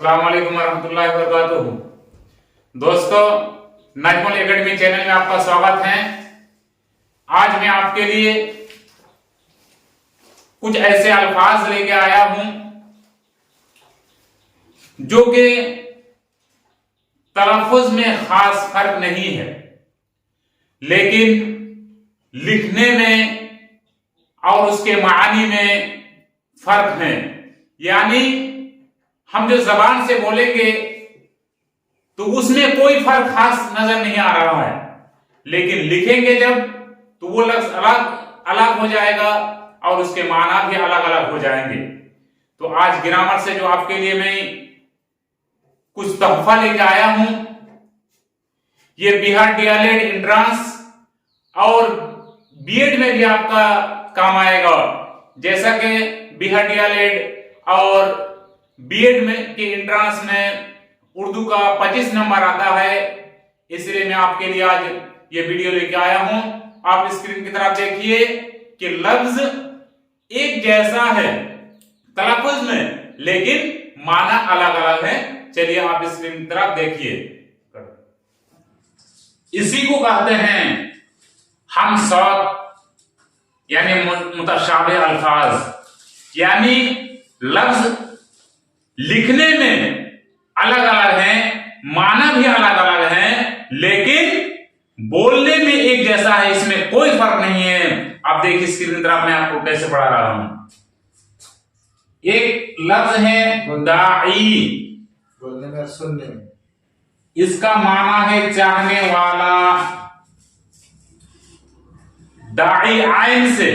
अस्सलाम वालेकुम रहमतुल्लाहि व बरकातुहू। दोस्तों, नजमुल एकेडमी चैनल में आपका स्वागत है। आज मैं आपके लिए कुछ ऐसे अल्फाज लेके आया हूं जो कि तलफ़ुज़ में खास फर्क नहीं है, लेकिन लिखने में और उसके मानी में फर्क है। यानी हम जो जबान से बोलेंगे तो उसमें कोई फर्क खास नजर नहीं आ रहा है, लेकिन लिखेंगे जब तो वो लफ्ज अलग अलग हो जाएगा और उसके माना भी अलग अलग हो जाएंगे। तो आज ग्रामर से जो आपके लिए मैं कुछ तोहफा लेके आया हूं, ये बिहार डीएलएड एंट्रेंस और बीएड में भी आपका काम आएगा। जैसा कि बिहार डीएलएड और बीएड में के एंट्रेंस में उर्दू का 25 नंबर आता है, इसलिए मैं आपके लिए आज ये वीडियो लेके आया हूं। आप स्क्रीन की तरफ देखिए कि लफ्ज एक जैसा है तलफ़ुज़ में, लेकिन माना अलग अलग है। चलिए आप स्क्रीन की तरफ देखिए। इसी को कहते हैं हमसौत यानी मुतशाबिह अल्फाज। यानी लफ्ज लिखने में अलग अलग हैं, माना भी अलग अलग है, लेकिन बोलने में एक जैसा है, इसमें कोई फर्क नहीं है। आप देखिए स्क्रीन की तरफ मैं आपको कैसे पढ़ा रहा हूं। एक लफ्ज है दाई, बोलने में सुनने में, इसका माना है चाहने वाला। दाई आइन से,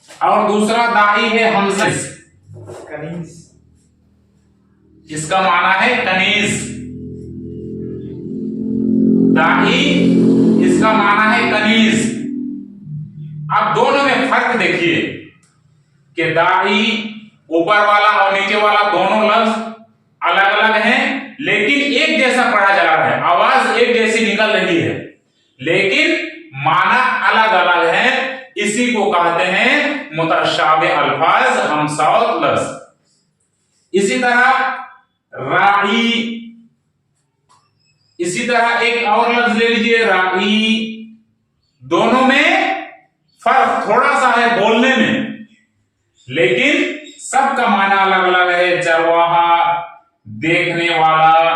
और दूसरा दाई है हमजा से, कनीज, इसका माना है कनीज। दाई इसका माना है कनीज। अब दोनों में फर्क देखिए कि दाई ऊपर वाला और नीचे वाला दोनों लफ्ज अलग अलग हैं, लेकिन एक जैसा पढ़ा जा रहा है, आवाज एक जैसी निकल रही है, लेकिन माना अलग अलग है। इसी को कहते हैं मुतशाबिह अल्फाज, हमसौत लफ्ज। इसी तरह राई, इसी तरह एक और लफ्ज ले लीजिए राई। दोनों में फर्क थोड़ा सा है बोलने में, लेकिन सबका माना अलग अलग है। चरवाहा, देखने वाला।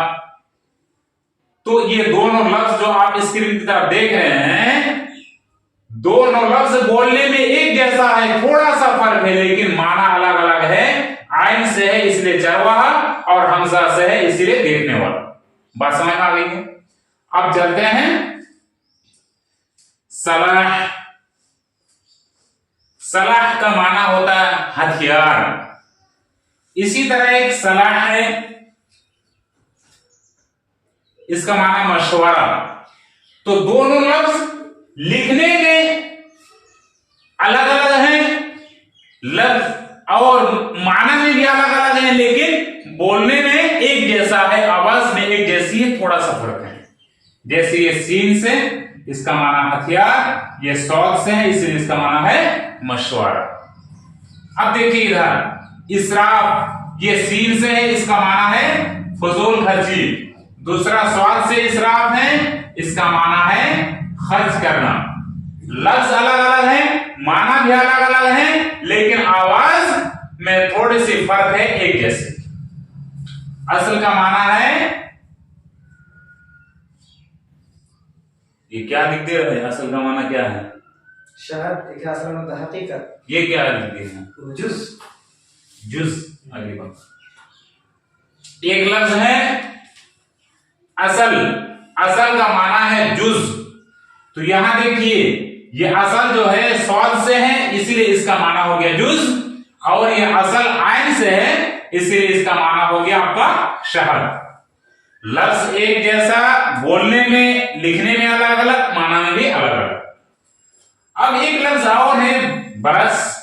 तो ये दोनों लफ्ज जो आप स्क्रीन की तरफ देख रहे हैं, दोनों लफ्ज बोलने में एक जैसा है, थोड़ा सा फर्क है, लेकिन माना अलग अलग है। आइन से है इसलिए चरवाहा, और हमजा से है इसलिए देखने वाला। बात समझ में आ गई है? अब चलते हैं सलाह। सलाह का माना होता है हथियार। इसी तरह एक सलाह है, इसका माना मशवरा। तो दोनों लफ्ज लिखने में अलग अलग हैं, लफ्ज और माना में भी अलग अलग है, लेकिन बोलने में एक जैसा है, आवाज में एक जैसी है, थोड़ा सा फर्क है। जैसे ये सीन से, इसका माना हथियार, ये सौत से है इसलिए इसका माना है मशवरा। अब देखिए इधर इसराफ, ये सीन से है, इसका माना है फजूल खर्ची। दूसरा स्वाद से इसराफ है, इसका माना है खर्च करना। लफ्ज अलग अलग है, माना भी अलग अलग है, लेकिन आवाज में थोड़ी सी फर्क है, एक जैसे। असल का माना है, ये क्या लिख दे रहे हैं? असल का माना क्या है? शहद, एक असल में हकीकत। ये क्या लिख दे हैं? जुज, जुज। अगली बात, एक लफ्ज है असल, असल का माना है जुज। तो यहां देखिए, ये असल जो है स्वाद से है इसलिए इसका माना हो गया जुज, और ये असल आइन से है इसलिए इसका माना हो गया आपका शहद। लफ्ज एक जैसा, बोलने में लिखने में अलग अलग, माना में भी अलग अलग। अब एक लफ्ज और है बरस।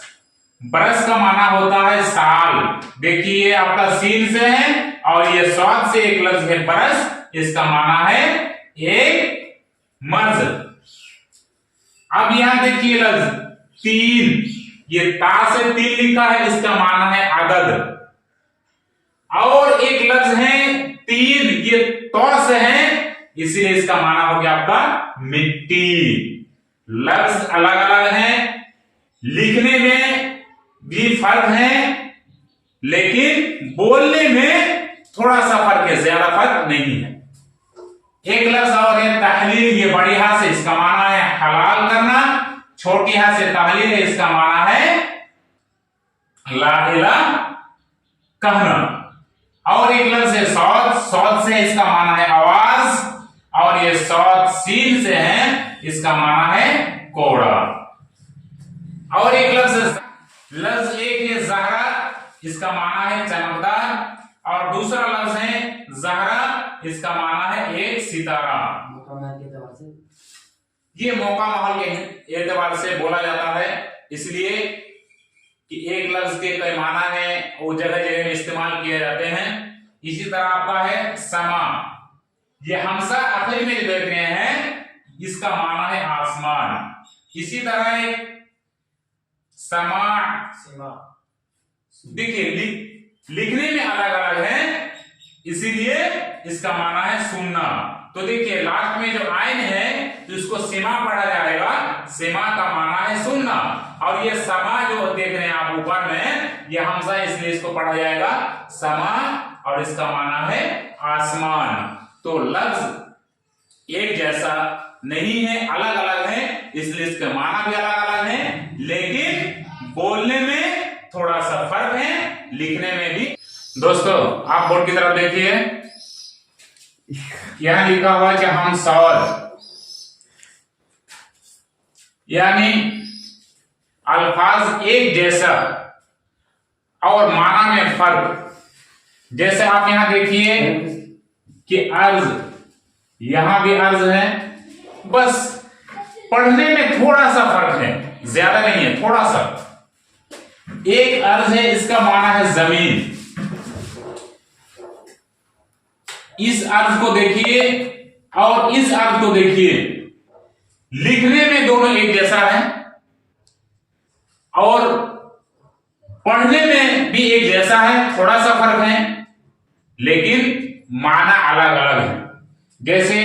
बरस का माना होता है साल। देखिए आपका सीन से है और ये स्वाद से एक लफ्ज है बरस, इसका माना है एक मर्द। अब यहां देखिए लफ्ज तीन, ये ता से तीन लिखा है, इसका माना है अदद। और एक लफ्ज है तीन, ये तौर से है, इसलिए इसका माना हो गया आपका मिट्टी। लफ्ज अलग अलग हैं, लिखने में भी फर्क है, लेकिन बोलने में थोड़ा सा फर्क है, ज्यादा फर्क नहीं है। एक लफ्ज और है तहलील, ये बड़ी हा से इसका माना है हलाल करना, छोटी हा से तहलील है, इसका माना है ला इलाह कहना। और एक लफ्ज है सौत, सौत से इसका माना है आवाज, और ये सौत सीन से है, इसका माना है कोड़ा। और एक लफ्ज एक है जहरा, इसका माना है चमकदार, और दूसरा लफ्ज है जहरा, इसका माना है एक सितारा। ये मौका माहौल के एतबार से बोला जाता है, इसलिए कि एक लफ्ज के कई माना है, वो जगह जगह में इस्तेमाल किए जाते हैं। इसी तरह आपका है समा, ये हमसा आखिर में देख रहे हैं, इसका माना है आसमान। इसी तरह एक समा, देखिए लिखने में अलग अलग है, इसीलिए इसका माना है सुनना। तो देखिए लास्ट में जो आयन है, तो इसको सिमा पढ़ा जाएगा, सिमा का माना है सुनना, और ये समा जो देख रहे हैं आप ऊपर में, ये हमसा, इसलिए इसको पढ़ा जाएगा समा, और इसका माना है आसमान। तो लफ्ज एक जैसा नहीं है, अलग अलग है, इसलिए इसके माना भी अलग अलग है, लेकिन बोलने में थोड़ा सा फर्क है, लिखने में भी। दोस्तों आप बोर्ड की तरफ देखिए, यहां लिखा हुआ है कि हम सौर, यानी अल्फाज एक जैसा और माना में फर्क। जैसे आप यहां देखिए कि अर्ज, यहां भी अर्ज है, बस पढ़ने में थोड़ा सा फर्क है, ज्यादा नहीं है, थोड़ा सा। एक अर्ज है, इसका माना है जमीन, इस अर्ज को देखिए और इस अर्ज को देखिए, लिखने में दोनों एक जैसा है और पढ़ने में भी एक जैसा है, थोड़ा सा फर्क है, लेकिन माना अलग अलग है। जैसे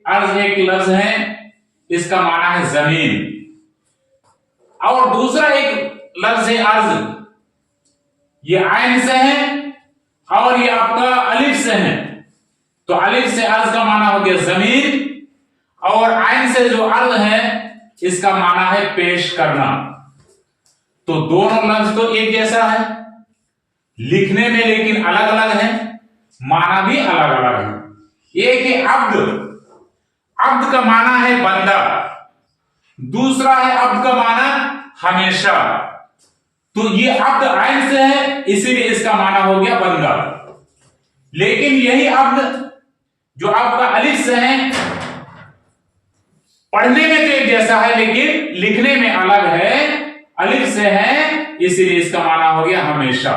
अर्ज एक लफ्ज है, इसका माना है जमीन, और दूसरा एक लफ्ज है अर्ज, ये आयन से है और ये आपका अलिफ से है। तो अलिफ से अर्ज का माना हो गया जमीन, और आयन से जो अर्ज है, इसका माना है पेश करना। तो दोनों लफ्ज तो एक जैसा है, लिखने में लेकिन अलग अलग है, माना भी अलग अलग है। एक है अब्द, अब्द का माना है बंदा, दूसरा है अब्द का माना हमेशा। तो ये अब्द आयन से है, इसीलिए इसका माना हो गया बंदा। लेकिन यही अब्द जो आपका अलिफ से है, पढ़ने में तो एक जैसा है, लेकिन लिखने में अलग है, अलिफ से है, इसीलिए इसका माना हो गया हमेशा।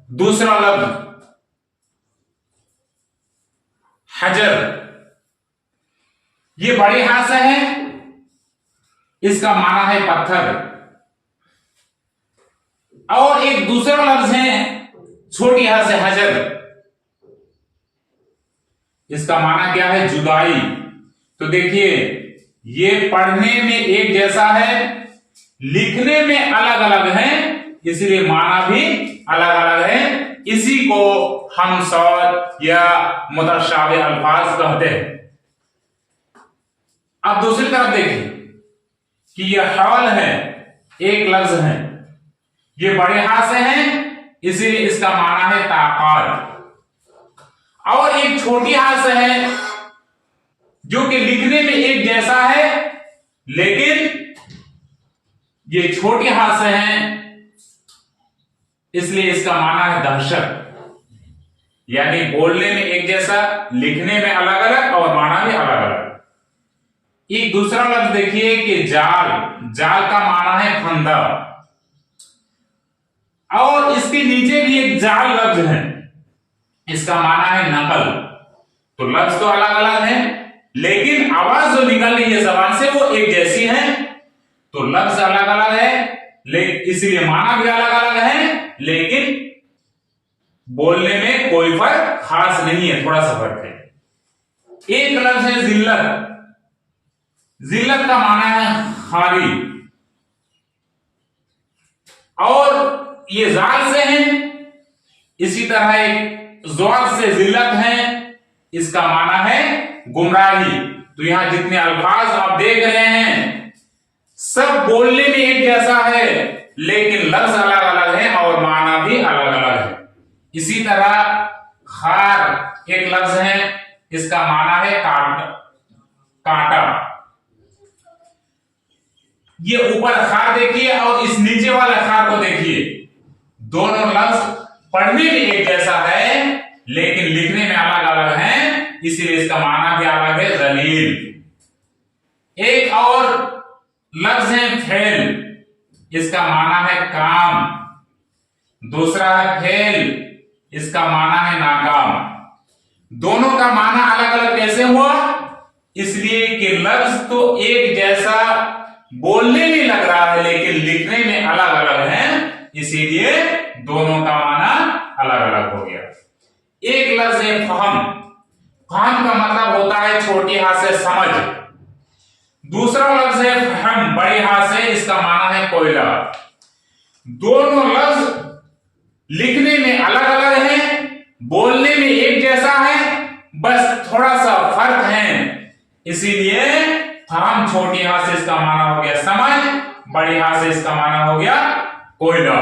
दूसरा लफ्ज हजर, ये बड़ी हा से है, इसका माना है पत्थर। और एक दूसरा लफ्ज है छोटी हा से हजर, इसका माना क्या है जुदाई। तो देखिए ये पढ़ने में एक जैसा है, लिखने में अलग अलग है, इसलिए माना भी अलग अलग है। इसी को हम सौत या मुतशाबे अल्फाज कहते हैं। अब दूसरी तरफ देखिए कि यह हौल है, एक लफ्ज है, ये बड़े हा से है, इसीलिए इसका माना है ताकत। और एक छोटी हा से है, जो कि लिखने में एक जैसा है, लेकिन ये छोटी हा से है, इसलिए इसका माना है दहशत। यानी बोलने में एक जैसा, लिखने में अलग अलग और माना भी अलग अलग। एक दूसरा लफ्ज देखिए कि जाल, जाल का माना है फंदा, और इसके नीचे भी एक जाल लफ्ज है, इसका माना है नकल। तो लफ्ज तो अलग अलग है, लेकिन आवाज जो निकल रही है जबान से वो एक जैसी है। तो लफ्ज अलग अलग है, लेकिन इसलिए माना भी अलग अलग है, लेकिन बोलने में कोई फर्क खास नहीं है, थोड़ा सा फर्क है। एक लफ्ज है जिल्लत। जिल्लत का माना है खारी, और ये जाल से है। इसी तरह एक ज़्वार से जिल्लत है, इसका माना है गुमराही। तो यहां जितने अल्फाज आप देख रहे हैं सब बोलने में एक जैसा है, लेकिन लफ्ज अलग अलग है और माना भी अलग अलग है। इसी तरह खार एक लफ्ज है, इसका माना है कांटा। ये ऊपर खार देखिए और इस नीचे वाला खार को देखिए, दोनों लफ्ज पढ़ने में एक जैसा है लेकिन लिखने में अलग अलग है, इसीलिए इसका माना भी अलग है, जलील। एक और लफ्ज है फेल, इसका माना है काम। दूसरा है फेल, इसका माना है नाकाम। दोनों का माना अलग अलग कैसे हुआ? इसलिए कि लफ्ज तो एक जैसा बोलने में लग रहा है लेकिन लिखने में अलग अलग है, इसीलिए दोनों का माना अलग अलग हो गया। एक लफ्ज है फहम। फहम का मतलब होता है छोटी हाथ से समझ। दूसरा लफ्ज है फहम, बड़ी हाथ से, इसका माना है कोयला। दोनों लफ्ज लिखने में अलग अलग है, बोलने में एक जैसा है, बस थोड़ा सा फर्क है। इसीलिए फहम छोटी हाथ से इसका माना हो गया समझ, बड़ी हाथ से इसका माना हो गया कोयला।